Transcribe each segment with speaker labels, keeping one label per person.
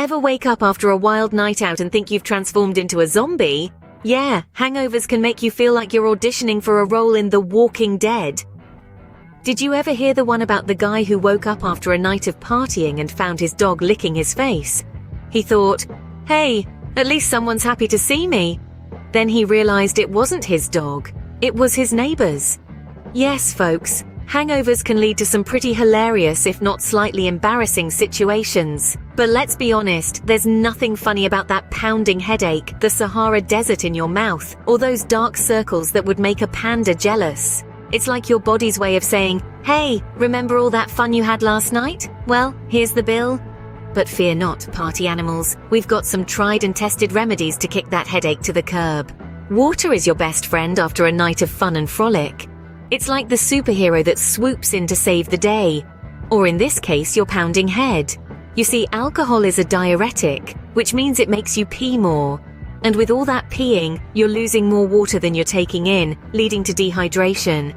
Speaker 1: Ever wake up after a wild night out and think you've transformed into a zombie? Yeah, hangovers can make you feel like you're auditioning for a role in The Walking Dead. Did you ever hear the one about the guy who woke up after a night of partying and found his dog licking his face? He thought, hey, at least someone's happy to see me. Then he realized it wasn't his dog, it was his neighbor's. Yes, folks, hangovers can lead to some pretty hilarious, if not slightly embarrassing situations. But let's be honest, there's nothing funny about that pounding headache, the Sahara Desert in your mouth, or those dark circles that would make a panda jealous. It's like your body's way of saying, hey, remember all that fun you had last night? Well, here's the bill. But fear not, party animals, we've got some tried and tested remedies to kick that headache to the curb. Water is your best friend after a night of fun and frolic. It's like the superhero that swoops in to save the day. Or in this case, your pounding head. You see, alcohol is a diuretic, which means it makes you pee more. And with all that peeing, you're losing more water than you're taking in, leading to dehydration.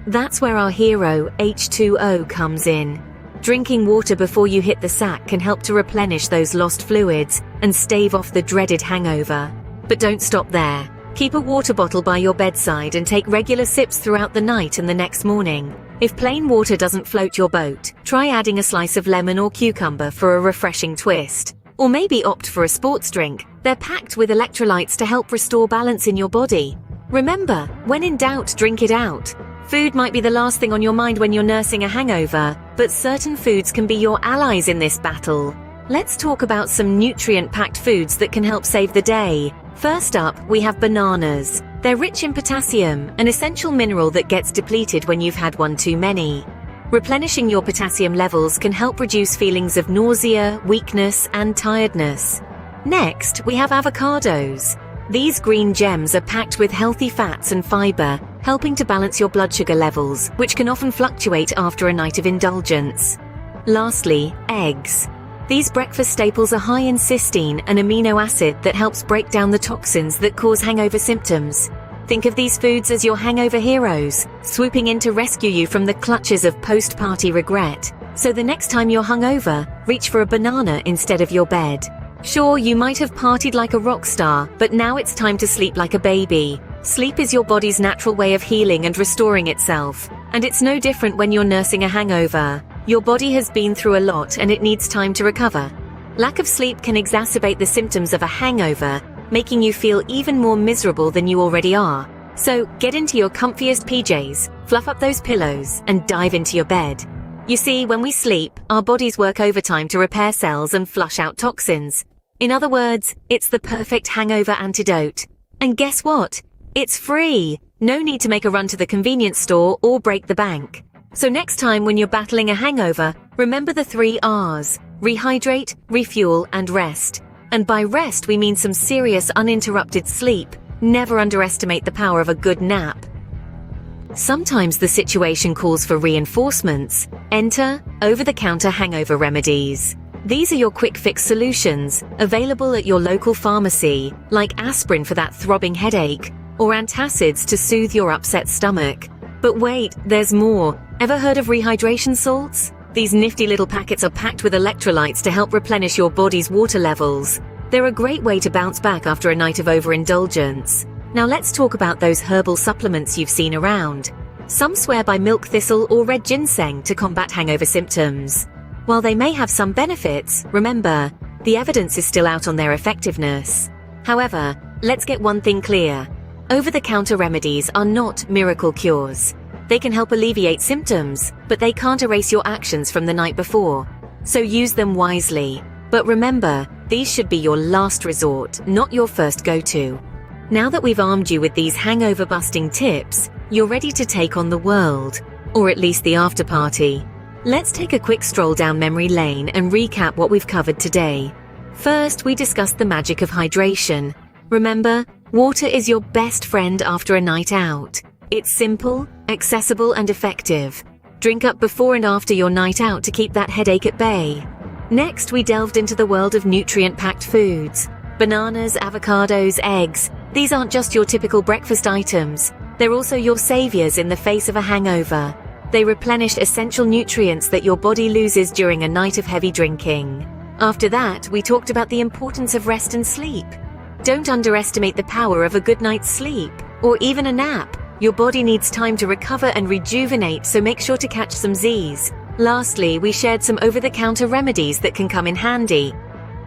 Speaker 1: That's where our hero, H2O, comes in. Drinking water before you hit the sack can help to replenish those lost fluids and stave off the dreaded hangover. But don't stop there. Keep a water bottle by your bedside and take regular sips throughout the night and the next morning. If plain water doesn't float your boat, try adding a slice of lemon or cucumber for a refreshing twist. Or maybe opt for a sports drink. They're packed with electrolytes to help restore balance in your body. Remember, when in doubt, drink it out. Food might be the last thing on your mind when you're nursing a hangover, but certain foods can be your allies in this battle. Let's talk about some nutrient-packed foods that can help save the day. First up, we have bananas. They're rich in potassium, an essential mineral that gets depleted when you've had one too many. Replenishing your potassium levels can help reduce feelings of nausea, weakness, and tiredness. Next, we have avocados. These green gems are packed with healthy fats and fiber, helping to balance your blood sugar levels, which can often fluctuate after a night of indulgence. Lastly, eggs. These breakfast staples are high in cysteine, an amino acid that helps break down the toxins that cause hangover symptoms. Think of these foods as your hangover heroes, swooping in to rescue you from the clutches of post-party regret. So the next time you're hungover, reach for a banana instead of your bed. Sure, you might have partied like a rock star, but now it's time to sleep like a baby. Sleep is your body's natural way of healing and restoring itself. And it's no different when you're nursing a hangover. Your body has been through a lot and it needs time to recover. Lack of sleep can exacerbate the symptoms of a hangover, making you feel even more miserable than you already are. So get into your comfiest PJs, fluff up those pillows, and dive into your bed. You see, when we sleep, our bodies work overtime to repair cells and flush out toxins. In other words, it's the perfect hangover antidote. And guess what? It's free! No need to make a run to the convenience store or break the bank. So next time when you're battling a hangover, remember the 3 R's: rehydrate, refuel, and rest. And by rest, we mean some serious uninterrupted sleep. Never underestimate the power of a good nap. Sometimes the situation calls for reinforcements. Enter over-the-counter hangover remedies. These are your quick-fix solutions, available at your local pharmacy, like aspirin for that throbbing headache, or antacids to soothe your upset stomach. But wait, there's more. Ever heard of rehydration salts? These nifty little packets are packed with electrolytes to help replenish your body's water levels. They're a great way to bounce back after a night of overindulgence. Now let's talk about those herbal supplements you've seen around. Some swear by milk thistle or red ginseng to combat hangover symptoms. While they may have some benefits, remember, the evidence is still out on their effectiveness. However, let's get one thing clear. Over-the-counter remedies are not miracle cures. They can help alleviate symptoms, but they can't erase your actions from the night before. So use them wisely. But remember, these should be your last resort, not your first go-to. Now that we've armed you with these hangover-busting tips, you're ready to take on the world, or at least the after-party. Let's take a quick stroll down memory lane and recap what we've covered today. First, we discussed the magic of hydration. Remember, water is your best friend after a night out. It's simple, accessible, and effective. Drink up before and after your night out to keep that headache at bay. Next, we delved into the world of nutrient-packed foods. Bananas, avocados, eggs. These aren't just your typical breakfast items. They're also your saviors in the face of a hangover. They replenish essential nutrients that your body loses during a night of heavy drinking. After that, we talked about the importance of rest and sleep. Don't underestimate the power of a good night's sleep, or even a nap. Your body needs time to recover and rejuvenate, so make sure to catch some Z's. Lastly, we shared some over-the-counter remedies that can come in handy.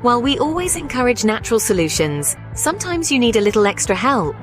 Speaker 1: While we always encourage natural solutions, sometimes you need a little extra help.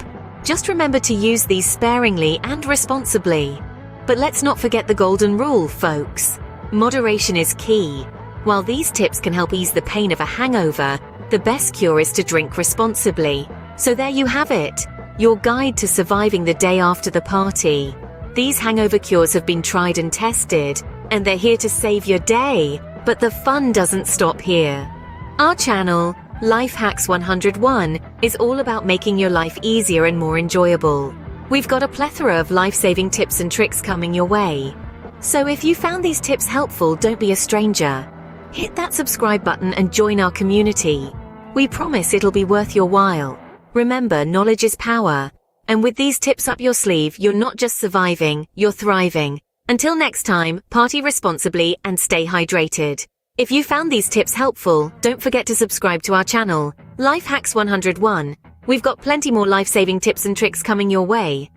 Speaker 1: Just remember to use these sparingly and responsibly. But let's not forget the golden rule, folks. Moderation is key. While these tips can help ease the pain of a hangover, the best cure is to drink responsibly. So there you have it, your guide to surviving the day after the party. These hangover cures have been tried and tested, and they're here to save your day. But the fun doesn't stop here. Our channel, Life Hacks 101, is all about making your life easier and more enjoyable. We've got a plethora of life-saving tips and tricks coming your way. So if you found these tips helpful, don't be a stranger. Hit that subscribe button and join our community. We promise it'll be worth your while. Remember, knowledge is power. And with these tips up your sleeve, you're not just surviving, you're thriving. Until next time, party responsibly and stay hydrated. If you found these tips helpful, don't forget to subscribe to our channel, Life Hacks 101. We've got plenty more life-saving tips and tricks coming your way.